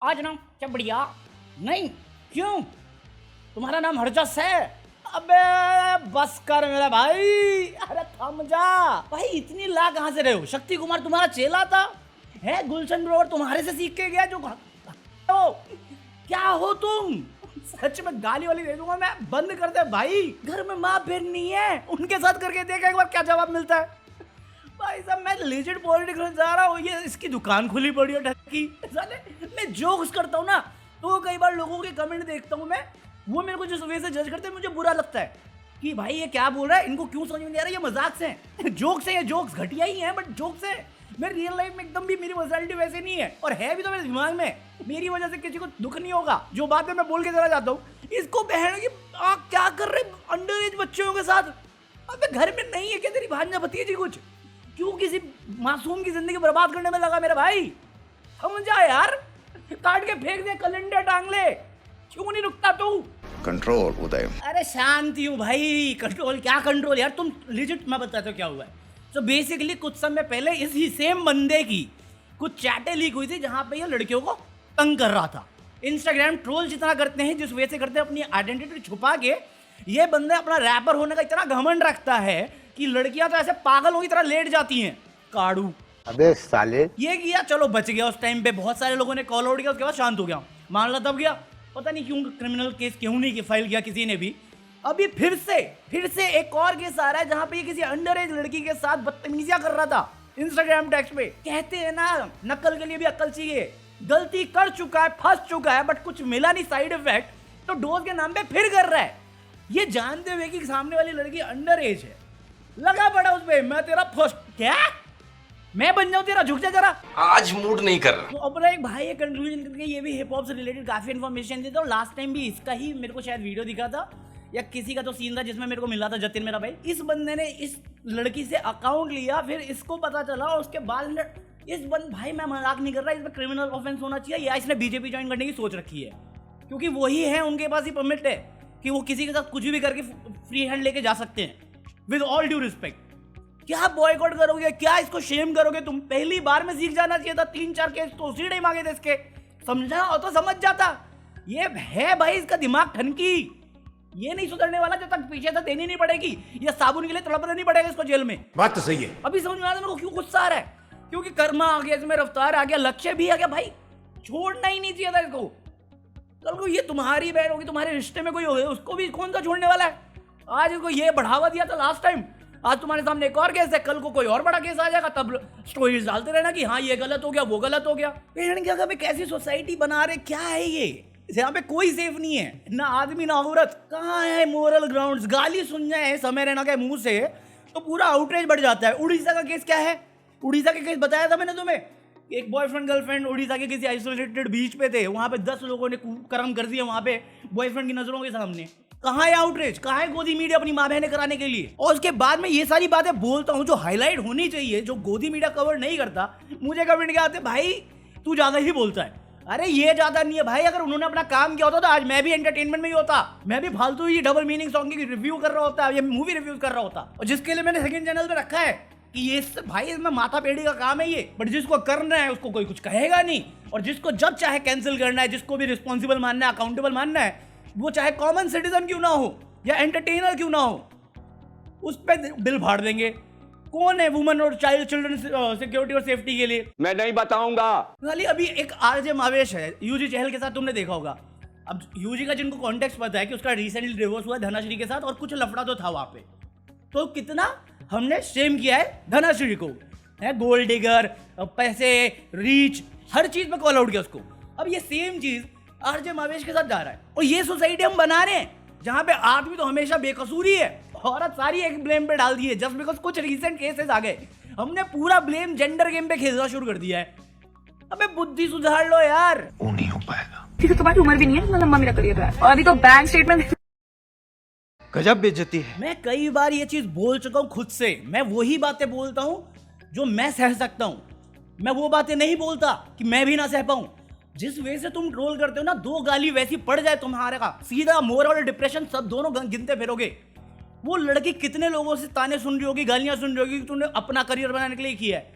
आज ना क्या बढ़िया। नहीं क्यों, तुम्हारा नाम हरजस है? अबे बस कर मेरा भाई, अरे थम जा भाई। इतनी ला कहाँ से रहे हो? शक्ति कुमार तुम्हारा चेला था है? गुलशन ब्रोवर तुम्हारे से सीख के गया जो हो? क्या हो तुम? सच में गाली वाली दे दूंगा मैं, बंद कर दे भाई। घर में माँ बहन नहीं है, उनके साथ करके देखा एक बार क्या जवाब मिलता है। भाई साहब मैं लेजेंड पॉलिटिक्स में जा रहा हूँ, ये इसकी दुकान खुली पड़ी है ढक्की। मैं जोक्स करता हूँ ना, तो कई बार लोगों के कमेंट देखता हूँ मैं, वो मेरे को जिस वे से जज करते हैं मुझे बुरा लगता है कि भाई ये क्या बोल रहा है, इनको क्यों समझ में नहीं आ रहा, ये मजाक से हैं। जोक्स है, ये जोक्स घटिया ही हैं बट जोक्स है। मैं रियल लाइफ में एकदम भी मेरी पर्सनैलिटी वैसे नहीं है, और है भी तो मेरे दिमाग में। मेरी वजह से किसी को दुख नहीं होगा, जो बातें मैं बोल के चला जाता हूँ। इसको बहन की आप क्या कर रहे अंडर एज बच्चों के साथ? अबे घर में नहीं है क्या तेरी भांजा भतीजी कुछ? क्यों किसी मासूम की जिंदगी बर्बाद करने में लगा मेरा भाई? समझा यार, काट के फेंक दे, कैलेंडर टांग ले। क्यों नहीं रुकता तू? कंट्रोल उदय। अरे शांति हूँ भाई। कंट्रोल क्या कंट्रोल यार, तुम लिजिट मैं बताता हूँ क्या हुआ है। तो बेसिकली कुछ समय पहले इसी सेम बंदे की कुछ चैटें लीक हुई थी जहाँ पे ये लड़कियों को तंग कर रहा था। इंस्टाग्राम ट्रोल जितना करते हैं, जिस वे से करते हैं, अपनी आइडेंटिटी छुपा के, ये बंदे अपना रैपर होने का इतना घमंड रखता है कि लड़कियां तो ऐसे पागलों की तरह लेट जाती हैं। काड़ू अबे साले, ये किया, चलो बच गया। उस टाइम पे बहुत सारे लोगों ने कॉल आउट किया, उसके बाद शांत हो गया, मामला दब गया। पता नहीं क्यों क्रिमिनल केस क्यों नहीं फाइल किया किसी ने भी। अभी फिर से एक और केस आ रहा है जहां पे ये किसी अंडर एज लड़की के साथ बदतमीजियां कर रहा था इंस्टाग्राम टैक्स पे। कहते हैं ना, नकल के लिए भी अक्ल चाहिए। गलती कर चुका है, फंस चुका है, बट कुछ मिला नहीं साइड इफेक्ट, तो डोज के नाम पे फिर कर रहा है, ये जानते हुए कि सामने वाली लड़की अंडर एज है। लगा पड़ा उस पे, मैं तेरा फर्स्ट क्या मैं बन जाऊं तेरा, झुक जा जरा। आज मूड नहीं कर रहा। तो अपना एक भाई कंक्लूजन करके, ये भी हिप हॉप से रिलेटेड काफी इन्फॉर्मेशन देता हूँ। लास्ट टाइम भी इसका ही मेरे को शायद वीडियो दिखा था या किसी का तो सीन था जिसमें मेरे को मिला था जतिन मेरा भाई। इस बंदे ने इस लड़की से अकाउंट लिया, फिर इसको पता चला और उसके बाद इस भाई मैं मजाक नहीं कर रहा, इसमें क्रिमिनल ऑफेंस होना चाहिए या इसने बीजेपी ज्वाइन करने की सोच रखी है, क्योंकि वही है उनके पास ही परमिट है कि वो किसी के साथ कुछ भी करके फ्री हैंड लेके जा सकते हैं विद ऑल ड्यू रिस्पेक्ट। क्या बॉयकॉट करोगे, क्या इसको शेम करोगे तुम? पहली बार में सीख जाना चाहिए था। 3-4 केस तो उसी टाइम आगे थे इसके, समझा हो तो समझ जाता। ये है भाई इसका दिमाग ठनकी, ये नहीं सुधरने वाला जब तक पीछे से देनी नहीं पड़ेगी, या साबुन के लिए तड़पना नहीं पड़ेगा इसको जेल में। बात तो सही है। अभी समझ में आ रहा है मेरे को क्यों गुस्सा आ रहा है, क्योंकि कर्मा आ गया, इसमें रफ्तार आ गया, लक्ष्य भी आ गया। भाई छोड़ना ही नहीं चाहिए था इसको। कल को ये तुम्हारी बहन होगी, तुम्हारे रिश्ते में कोई हो, उसको भी कौन सा छोड़ने वाला है? आज इसको ये बढ़ावा दिया था लास्ट टाइम, आज तुम्हारे सामने एक और केस है, कल को कोई और बड़ा केस आ जाएगा, तब स्टोरीज डालते रहना कि हाँ ये गलत हो गया, वो गलत हो गया। क्या कैसी सोसाइटी बना रहे, क्या है ये? यहाँ पे कोई सेफ नहीं है, ना आदमी ना औरत। कहाँ है मोरल ग्राउंड्स? गाली सुन जाए समय रैना के मुंह से तो पूरा आउटरेज बढ़ जाता है। उड़ीसा का केस क्या है? उड़ीसा के केस बताया था मैंने तुम्हें। एक बॉयफ्रेंड गर्लफ्रेंड उड़ीसा के किसी आइसोलेटेड बीच पे थे, वहां पे 10 लोगों ने कर्म कर दिया वहां पे बॉयफ्रेंड की नजरों के सामने। कहाँ है आउटरीच, कहाँ है गोदी मीडिया अपनी माँ बहने कराने के लिए? और उसके बाद में ये सारी बातें बोलता हूँ जो हाईलाइट होनी चाहिए, जो गोदी मीडिया कवर नहीं करता। मुझे कमेंट क्या आते, भाई तू ज्यादा ही बोलता है। अरे ये ज्यादा नहीं है भाई, अगर उन्होंने अपना काम किया होता तो आज मैं भी एंटरटेनमेंट में ही होता, मैं भी फालतू ही डबल मीनिंग सॉन्ग की रिव्यू कर रहा होता, ये मूवी रिव्यू कर रहा होता। और जिसके लिए मैंने सेकंड चैनल पे रखा है कि ये भाई इसमें माथा पेड़ी का काम है ये, बट जिसको करना है उसको कोई कुछ कहेगा नहीं, और जिसको जब चाहे कैंसिल करना है, जिसको भी रिस्पॉन्सिबल मानना है, अकाउंटेबल मानना है, वो चाहे कॉमन सिटीजन क्यों ना हो या एंटरटेनर क्यों ना हो, उस पर बिल फाड़ देंगे। कौन है वुमेन और चाइल्ड चिल्ड्रन सिक्योरिटी और सेफ्टी के लिए? मैं नहीं बताऊंगा। खाली अभी एक आरजे मावेश है यूजी चहल के साथ, तुमने देखा होगा। अब यूजी का जिनको कॉन्टेक्स्ट पता है कि उसका रिसेंटली डिवोर्स हुआ धनाश्री के साथ, और कुछ लफड़ा तो था वहां पे, तो कितना हमने शेम किया है धनाश्री को, है गोल्ड डिगर, पैसे, रीच, हर चीज में कॉल आउट किया उसको। अब ये सेम चीज आरजे मावेश के साथ जा रहा है, और ये सोसाइटी हम बना रहे हैं जहां पे आदमी तो हमेशा बेकसूर ही है, औरत सारी एक ब्लेम पे डाल दी है जस्ट बिकॉज कुछ रीसेंट केसेस आ गए। हमने पूरा ब्लेम जेंडर गेम पे खेलना शुरू कर दिया है। अबे बुद्धि सुधार लो यार। वो नहीं हो पाएगा, क्योंकि तुम्हारी उम्र भी नहीं है इतना लंबा मेरा करियर है, और अभी तो बैंक स्टेटमेंट। गजब बेइज्जती है। मैं कई बार ये चीज बोल चुका हूं खुद से, मैं वही बातें बोलता हूं जो मैं सह सकता हूं, मैं वो बातें नहीं बोलता कि मैं भी ना सह पाऊं। जिस वे से तुम ट्रोल करते हो ना, 2 गाली वैसी पड़ जाए तुम्हारे का, सीधा मोरल और डिप्रेशन सब दोनों गिनते फिरोगे। वो लड़की कितने लोगों से ताने सुन रही होगी, गालियां सुन रही होगी कि तूने अपना करियर बनाने के लिए किया है।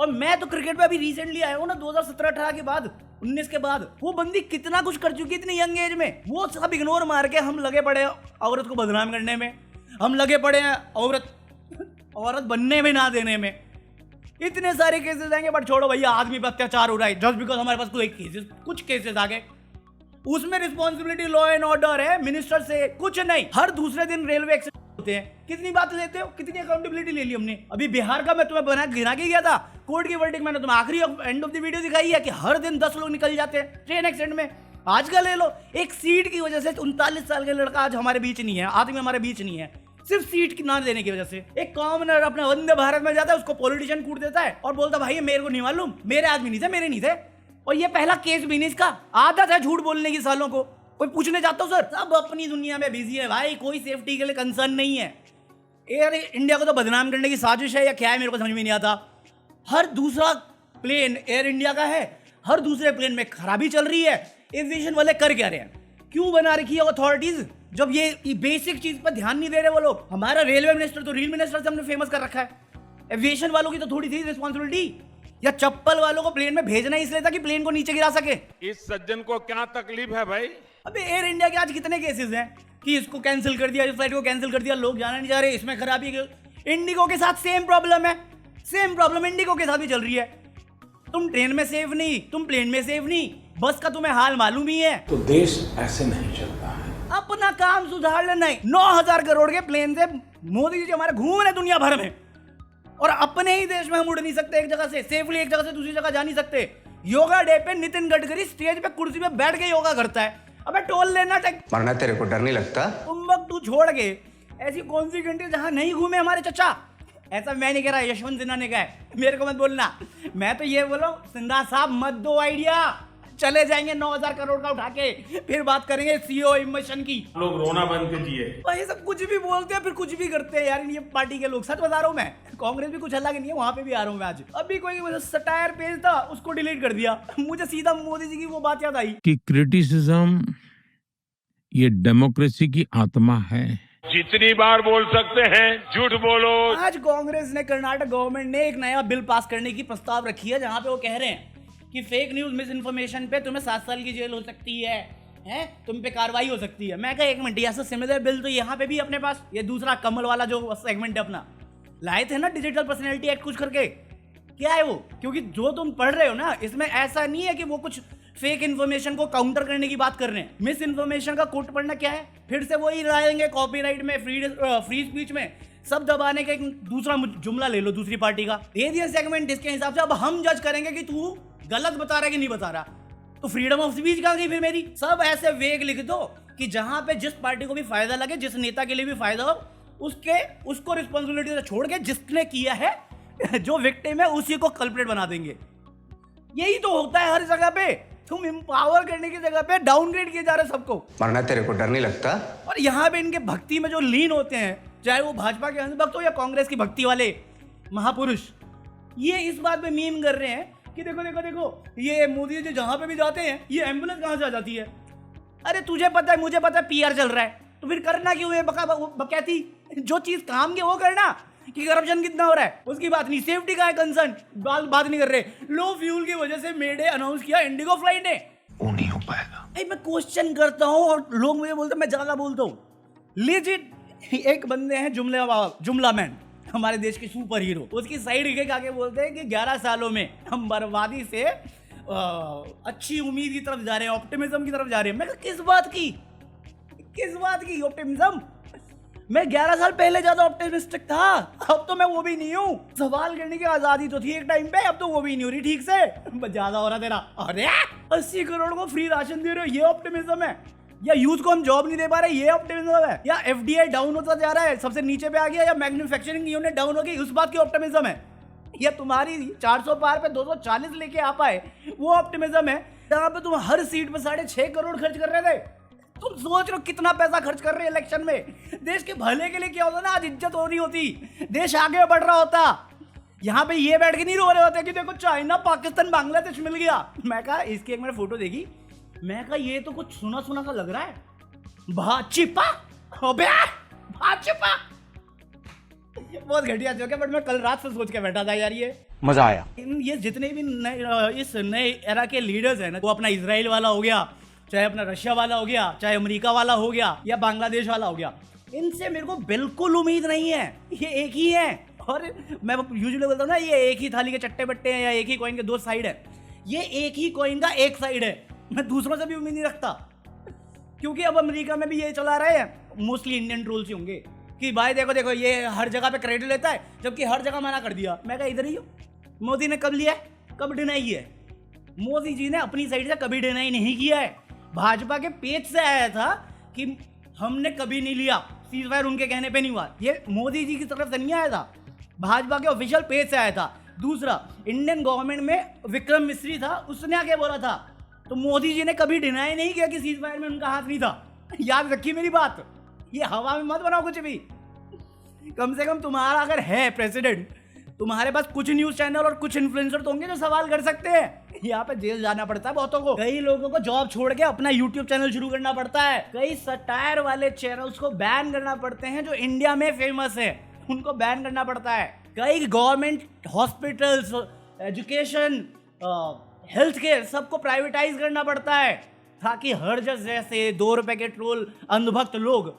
और मैं तो क्रिकेट में अभी रिसेंटली आया हूँ ना 2017-18 के बाद, 19 के बाद वो बंदी कितना कुछ कर चुकी है इतनी यंग एज में। वो सब इग्नोर मार के हम लगे पड़े हैं औरत को बदनाम करने में, हम लगे पड़े हैं औरत बनने में ना देने में। इतने सारे केसेस आएंगे, बट छोड़ो भैया, आदमी पर अत्याचार हो रहा है जस्ट बिकॉज हमारे पास कुछ केसेस आ गए। उसमें रिस्पॉन्सिबिलिटी लॉ एंड ऑर्डर है मिनिस्टर से, कुछ नहीं। हर दूसरे दिन रेलवे एक्सीडेंट होते हैं, कितनी बात लेते हो, कितनी अकाउंटेबिलिटी ले ली हमने। अभी बिहार का मैं तुम्हें बना गिरा के गया था, कोर्ट की वर्डिक्ट मैंने तुम्हें आखिरी एंड ऑफ द वीडियो दिखाई है कि हर दिन 10 लोग निकल जाते हैं ट्रेन एक्सीडेंट में। आज का ले लो, एक सीट की वजह से 39 साल का लड़का आज हमारे बीच नहीं है, आदमी हमारे बीच नहीं है, सिर्फ सीट की ना देने की वजह से। एक कॉमनर अपने वंदे भारत में जाता है, उसको पॉलिटिशियन कूट देता है और बोलता भाई मेरे को नहीं मालूम, मेरे आदमी नहीं थे, मेरे नहीं थे। और ये पहला केस भी नहीं इसका, आदत है झूठ बोलने की सालों को। कोई पूछने जाता हूँ सर, सब अपनी दुनिया में बिजी है भाई, कोई सेफ्टी के लिए कंसर्न नहीं है। एयर इंडिया को तो बदनाम करने की साजिश है या क्या है मेरे को समझ में नहीं आता। हर दूसरा प्लेन एयर इंडिया का है, हर दूसरे प्लेन में खराबी चल रही है। एविएशन वाले कर क्या रहे हैं, क्यों बना रखी है अथॉरिटीज जब ये बेसिक चीज पर ध्यान नहीं दे रहे वो लोग। हमारा रेलवे मिनिस्टर तो रील मिनिस्टर से हमने फेमस कर रखा है, एविएशन वालों की तो थोड़ी थी रिस्पॉन्सिबिलिटी। या चप्पल वालों को प्लेन में भेजना इसलिए था कि प्लेन को नीचे गिरा सके। इस सज्जन को क्या तकलीफ है भाई? अबे एयर इंडिया के आज कितने केसेस हैं कि इसको कैंसिल कर दिया, इस फ्लाइट को कैंसिल कर दिया, लोग जाना नहीं चाह रहे, इसमें खराबी। इंडिगो के साथ सेम प्रॉब्लम है, सेम प्रॉब्लम इंडिगो के साथ भी चल रही है। तुम ट्रेन में सेफ नहीं, तुम प्लेन में सेफ नहीं, बस का तुम्हें हाल मालूम ही है। तो देश ऐसे नहीं चलता है। अपना काम सुधार लेना ही। 9,000 करोड़ के प्लेन से मोदी जी हमारे घूम रहे दुनिया भर में, और अपने ही देश में हम उड़ नहीं सकते एक जगह से सेफली, एक जगह से दूसरी जगह जा नहीं सकते। योगा डे पे नितिन गडकरी स्टेज पे कुर्सी पे बैठ के योगा करता है। अबे टोल लेना मरना तेरे को डर नहीं लगता? तुम छोड़ के ऐसी कौन सी कंट्री जहां नहीं घूमे हमारे चचा। ऐसा मैं नहीं कह रहा, यशवंत सिन्हा ने कहा है, मेरे को मत बोलना। मैं तो ये बोला सिन्हा साहब मत दो आइडिया, चले जाएंगे 9,000 करोड़ का उठा के, फिर बात करेंगे सीओ इमिशन की। लोग रोना बंद के जिए। भाई सब कुछ भी बोलते हैं फिर कुछ भी करते हैं यार ये पार्टी के लोग। सच बता रहा हूँ मैं, कांग्रेस भी कुछ अलग नहीं है, वहां पे भी आ रहा हूँ मैं आज। अभी कोई सटायर पेज था उसको डिलीट कर दिया, मुझे सीधा मोदी जी की वो बात याद आई कि क्रिटिसिज्म ये डेमोक्रेसी की आत्मा है। जितनी बार बोल सकते हैं झूठ बोलो। आज कांग्रेस ने, कर्नाटक गवर्नमेंट ने एक नया बिल पास करने की प्रस्ताव रखी है जहां पे वो कह रहे हैं कि फेक न्यूज मिस इन्फॉर्मेशन पे तुम्हें 7 साल की जेल हो सकती है, तुम पे कार्रवाई हो सकती है। मैं कहा एक मिनट, ऐसा सिमिलर बिल तो यहाँ पे भी अपने पास, ये दूसरा कमल वाला जो सेगमेंट है अपना लाए थे ना, डिजिटल पर्सनैलिटी एक्ट कुछ करके, क्या है वो? क्योंकि जो तुम पढ़ रहे हो ना, इसमें ऐसा नहीं है कि वो कुछ फेक इन्फॉर्मेशन को काउंटर करने की बात कर रहे हैं। मिस इन्फॉर्मेशन का कोट पढ़ना क्या है, फिर से वही लाएंगे कॉपीराइट में, फ्री स्पीच में सब दबाने का एक दूसरा जुमला ले लो दूसरी पार्टी का, दे दिया सेगमेंट। इसके हिसाब से अब हम जज करेंगे कि तू गलत बता रहा है कि नहीं बता रहा, तो फ्रीडम ऑफ स्पीच कहाँ गई फिर मेरी? सब ऐसे वेग लिख दो कि जहां पे जिस पार्टी को भी फायदा लगे, जिस नेता के लिए भी फायदा हो, उसको रिस्पॉन्सिबिलिटी से छोड़ के जिसने किया है जो विक्टिम है उसी को कल्प्रिट बना देंगे। यही तो होता है हर जगह पे, तुम एम्पावर करने की जगह पे डाउनग्रेड किए जा रहे सबको। मरना तेरे को डर नहीं लगता? और यहाँ पे इनके भक्ति में जो लीन होते हैं, चाहे वो भाजपा के अंधभक्त हो या कांग्रेस की भक्ति वाले महापुरुष, ये इस बात पे मीम कर रहे हैं कि देखो देखो देखो ये मोदी जी जहां पे भी जाते हैं ये एम्बुलेंस कहां से आ जाती है। अरे तुझे पता है, मुझे पता है, पीआर चल रहा है, तो फिर करना क्यों है बकैती? जो चीज काम की वो करना, कि करप्शन कितना हो रहा है उसकी बात नहीं, सेफ्टी का है कंसर्न, बात नहीं कर रहे। लो फ्यूल की वजह से मे डे अनाउंस किया इंडिगो फ्लाइट ने, वो नहीं हो पाएगा। मैं क्वेश्चन करता हूं और लोग मुझे बोलते हैं मैं ज्यादा बोलता हूं। लेजिट एक बंदे हैं जुमला मैन, हमारे देश के सुपर हीरो, उसकी साइड के आगे बोलते हैं कि 11 सालों में हम बर्बादी से अच्छी उम्मीद की तरफ जा रहे हैं, ऑप्टिमिज्म की तरफ जा रहे हैं। मैं कहा किस बात की ऑप्टिमिज्म? मैं 11 साल पहले ज्यादा ऑप्टिमिस्टिक था, अब तो मैं वो भी नहीं हूँ। सवाल करने की आजादी तो थी एक टाइम पे, अब तो वो भी नहीं हो रही ठीक से, ज्यादा हो रहा तेरा। अरे 80 करोड़ को फ्री राशन दे रहे हो, ये ऑप्टिमिज्म है? या यूथ को हम जॉब नहीं दे पा रहे, ये ऑप्टिमिज्म है? या एफडीआई डाउन होता जा रहा है, सबसे नीचे पे आ गया, या मैन्युफैक्चरिंग यूनिट डाउन हो गई, उस बात की ऑप्टिमिज्म है? या तुम्हारी 400 पार पे 240 लेके आ पाए, वो ऑप्टिमिज्म है? जहां पे तुम हर सीट पे 6.5 करोड़ खर्च कर रहे थे। तुम सोच रहे हो कितना पैसा खर्च कर रहे हो इलेक्शन में? देश के भले के लिए क्या होता ना, आज इज्जत हो रही होती, देश आगे बढ़ रहा होता। यहाँ पे ये बैठ के नहीं रो रहे होते कि देखो चाइना पाकिस्तान बांग्लादेश मिल गया। मैं कहा इसकी एक मैंने फोटो देखी, मैं कहा ये तो कुछ सुना सुना सा लग रहा है। भाजपा, अबे भाजपा, बहुत घटिया जोक है, बट मैं कल रात से सोच के बैठा था यार, ये मजा आया। ये जितने भी इस नए एरा के लीडर्स हैं ना, वो अपना इजराइल वाला हो गया, चाहे अपना रशिया वाला हो गया, चाहे अमेरिका वाला हो गया या बांग्लादेश वाला हो गया, इनसे मेरे को बिल्कुल उम्मीद नहीं है। ये एक ही है। और मैं यूजुअली बोलता हूँ ना, ये एक ही थाली के चट्टे बट्टे हैं या एक ही कॉइन के दो साइड है। ये एक ही कॉइन का एक साइड है। मैं दूसरों से भी उम्मीद नहीं रखता, क्योंकि अब अमेरिका में भी ये चला रहे हैं, मोस्टली इंडियन ट्रोल्स ही होंगे कि भाई देखो देखो ये हर जगह पे क्रेडिट लेता है, जबकि हर जगह मना कर दिया। मैं कहा इधर ही हो। मोदी ने कब लिया है, कब डिनाई है? मोदी जी ने अपनी साइड से कभी डिनाई नहीं किया है। भाजपा के पेज से आया था कि हमने कभी नहीं लिया, सीज फायर उनके कहने पे नहीं हुआ। ये मोदी जी की तरफ से नहीं आया था, भाजपा के ऑफिशियल पेज से आया था। दूसरा, इंडियन गवर्नमेंट में विक्रम मिस्री था, उसने आके बोला था। तो मोदी जी ने कभी डिनाई नहीं किया कि सीज फायर में उनका हाथ नहीं था। याद रखिए मेरी बात, ये हवा में मत बनाओ कुछ भी। कम से कम तुम्हारा अगर है प्रेसिडेंट, तुम्हारे पास कुछ न्यूज चैनल और कुछ इन्फ्लुएंसर तो होंगे जो सवाल कर सकते हैं। यहाँ पे जेल जाना पड़ता है बहुतों को। कई लोगों को जॉब छोड़ के अपना यूट्यूब चैनल शुरू करना पड़ता है। कई सटायर वाले चैनल्स को बैन करना पड़ते हैं जो इंडिया में फेमस है, उनको बैन करना पड़ता है। कई government hospitals, education, health care सबको प्राइवेटाइज करना पड़ता है, ताकि हर जैसे 2 रुपए के ट्रोल अंधभक्त लोग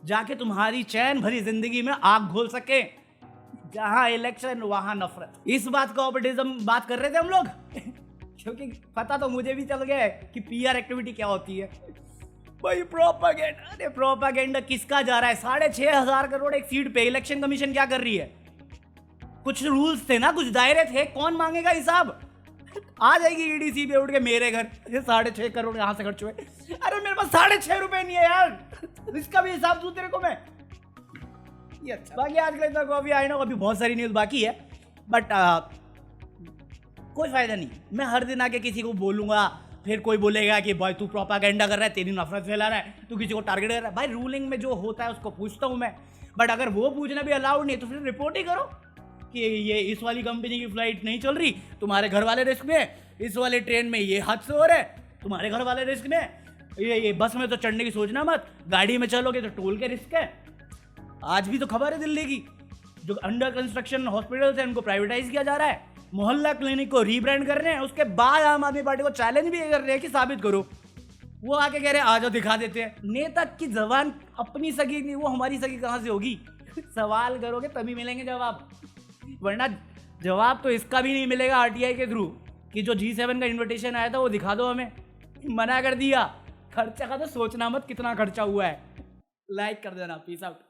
जाके तुम्हारी चैन भरी जिंदगी में आग घोल सके। जहां इलेक्शन वहां नफरत। इस बात का ऑपोटिज्म बात कर रहे थे हम लोग क्योंकि पता तो मुझे भी चल गया है कि पीआर एक्टिविटी क्या होती है। भाई प्रोपागेंडा, अरे प्रोपागेंडा किसका जा रहा है? 6,500 करोड़ एक सीट पे इलेक्शन कमीशन क्या कर रही है? कुछ रूल्स थे ना, कुछ दायरे थे, कौन मांगेगा हिसाब? आ जाएगी ईडीसी पे उठ के मेरे घर, ये 6.5 करोड़ यहाँ से खर्च हुए। अरे मेरे पास 6.5 रुपए नहीं है यार, इसका भी हिसाब दूं तेरे को मैं। ये अच्छा, बाकी आज का इतना कॉफी आई नो, अभी बहुत सारी न्यूज बाकी है, बट कोई फायदा नहीं। मैं हर दिन आके किसी को बोलूंगा, फिर कोई बोलेगा कि भाई तू प्रोपागेंडा कर रहा है, तेरी नफरत फैला रहा है, तू किसी को टारगेट कर रहा है। भाई रूलिंग में जो होता है उसको पूछता हूँ मैं, बट अगर वो पूछना भी अलाउड नहीं तो फिर रिपोर्ट ही करो कि ये इस वाली कंपनी की फ्लाइट नहीं चल रही, तुम्हारे घर वाले रिस्क में, इस वाले ट्रेन में ये हादसे हो रहे, तुम्हारे घर वाले रिस्क में, ये बस में तो चढ़ने की सोचना मत, गाड़ी में चलोगे तो टोल के रिस्क है। आज भी तो खबर है दिल्ली की, जो अंडर कंस्ट्रक्शन हॉस्पिटल्स हैं उनको प्राइवेटाइज किया जा रहा है, मोहल्ला क्लिनिक को रीब्रांड कर रहे हैं। उसके बाद आम आदमी पार्टी को चैलेंज भी कर रहे हैं कि साबित करो। वो आके कह रहे हैं आ जाओ दिखा देते हैं। नेता की जबान अपनी सगी नहीं, वो हमारी सगी कहाँ से होगी? सवाल करोगे तभी मिलेंगे जवाब, वरना जवाब तो इसका भी नहीं मिलेगा आरटीआई के थ्रू कि जो G7 का इन्विटेशन आया था वो दिखा दो हमें। मना कर दिया। खर्चा का तो सोचना मत कितना खर्चा हुआ है। लाइक कर देना। Peace out.